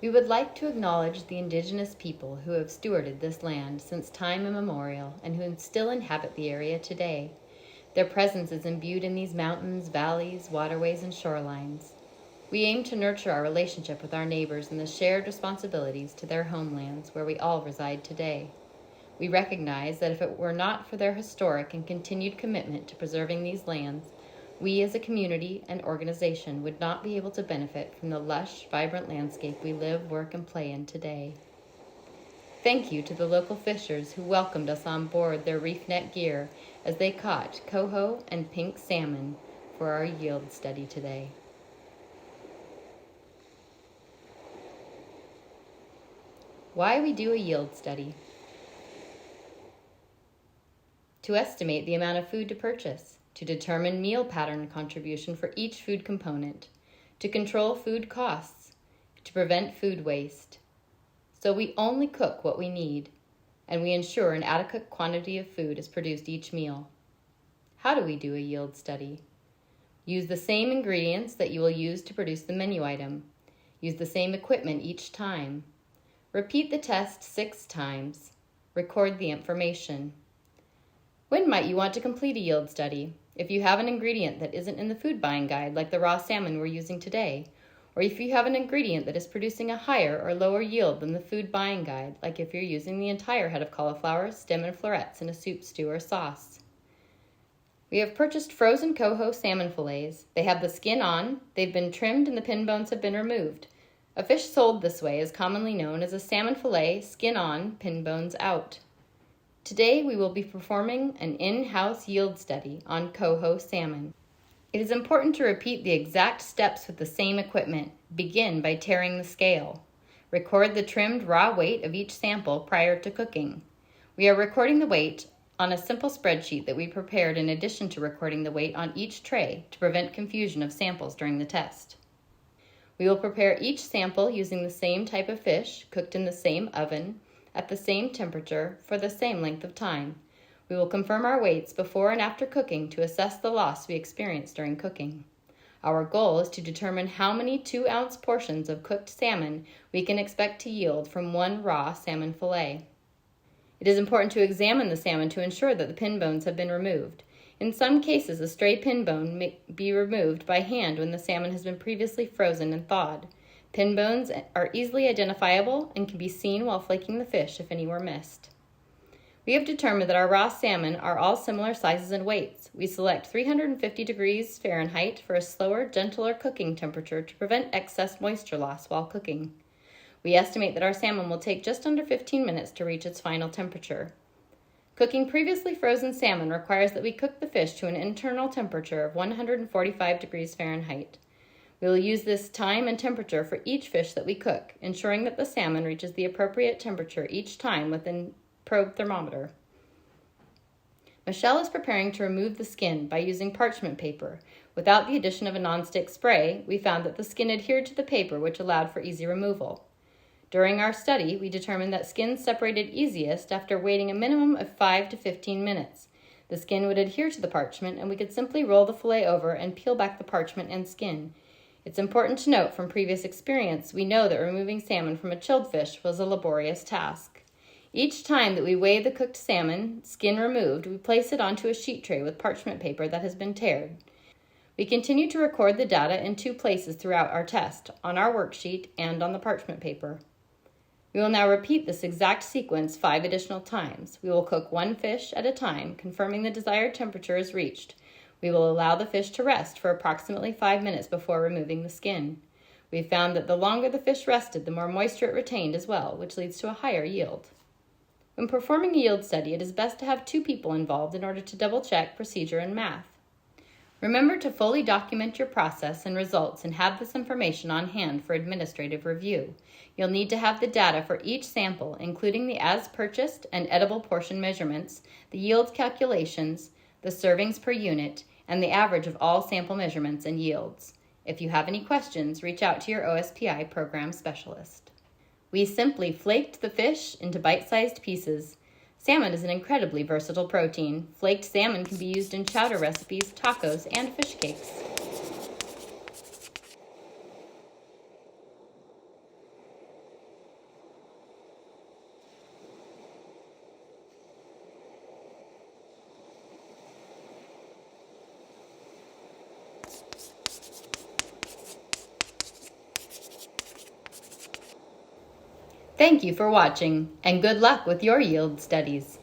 We would like to acknowledge the indigenous people who have stewarded this land since time immemorial and who still inhabit the area today. Their presence is imbued in these mountains, valleys, waterways, and shorelines. We aim to nurture our relationship with our neighbors and the shared responsibilities to their homelands where we all reside today. We recognize that if it were not for their historic and continued commitment to preserving these lands, we as a community and organization would not be able to benefit from the lush, vibrant landscape we live, work, and play in today. Thank you to the local fishers who welcomed us on board their reef net gear as they caught coho and pink salmon for our yield study today. Why we do a yield study. To estimate the amount of food to purchase, to determine meal pattern contribution for each food component, to control food costs, to prevent food waste. So we only cook what we need, and we ensure an adequate quantity of food is produced each meal. How do we do a yield study? Use the same ingredients that you will use to produce the menu item. Use the same equipment each time. Repeat the test 6 times. Record the information. When might you want to complete a yield study? If you have an ingredient that isn't in the food buying guide, like the raw salmon we're using today, or if you have an ingredient that is producing a higher or lower yield than the food buying guide, like if you're using the entire head of cauliflower, stem, and florets in a soup, stew, or sauce. We have purchased frozen coho salmon fillets. They have the skin on, they've been trimmed, and the pin bones have been removed. A fish sold this way is commonly known as a salmon fillet, skin on, pin bones out. Today we will be performing an in-house yield study on coho salmon. It is important to repeat the exact steps with the same equipment. Begin by tearing the scale. Record the trimmed raw weight of each sample prior to cooking. We are recording the weight on a simple spreadsheet that we prepared in addition to recording the weight on each tray to prevent confusion of samples during the test. We will prepare each sample using the same type of fish, cooked in the same oven, at the same temperature, for the same length of time. We will confirm our weights before and after cooking to assess the loss we experience during cooking. Our goal is to determine how many 2-ounce portions of cooked salmon we can expect to yield from one raw salmon fillet. It is important to examine the salmon to ensure that the pin bones have been removed. In some cases, a stray pin bone may be removed by hand when the salmon has been previously frozen and thawed. Pin bones are easily identifiable and can be seen while flaking the fish if any were missed. We have determined that our raw salmon are all similar sizes and weights. We select 350 degrees Fahrenheit for a slower, gentler cooking temperature to prevent excess moisture loss while cooking. We estimate that our salmon will take just under 15 minutes to reach its final temperature. Cooking previously frozen salmon requires that we cook the fish to an internal temperature of 145 degrees Fahrenheit. We will use this time and temperature for each fish that we cook, ensuring that the salmon reaches the appropriate temperature each time with a probe thermometer. Michelle is preparing to remove the skin by using parchment paper. Without the addition of a nonstick spray, we found that the skin adhered to the paper, which allowed for easy removal. During our study, we determined that skin separated easiest after waiting a minimum of 5 to 15 minutes. The skin would adhere to the parchment, and we could simply roll the fillet over and peel back the parchment and skin. It's important to note from previous experience, we know that removing salmon from a chilled fish was a laborious task. Each time that we weigh the cooked salmon, skin removed, we place it onto a sheet tray with parchment paper that has been teared. We continue to record the data in 2 places throughout our test, on our worksheet and on the parchment paper. We will now repeat this exact sequence 5 additional times. We will cook 1 fish at a time, confirming the desired temperature is reached. We will allow the fish to rest for approximately 5 minutes before removing the skin. We found that the longer the fish rested, the more moisture it retained as well, which leads to a higher yield. When performing a yield study, it is best to have 2 people involved in order to double-check procedure and math. Remember to fully document your process and results and have this information on hand for administrative review. You'll need to have the data for each sample, including the as-purchased and edible portion measurements, the yield calculations, the servings per unit, and the average of all sample measurements and yields. If you have any questions, reach out to your OSPI program specialist. We simply flaked the fish into bite-sized pieces. Salmon is an incredibly versatile protein. Flaked salmon can be used in chowder recipes, tacos, and fish cakes. Thank you for watching, and good luck with your yield studies.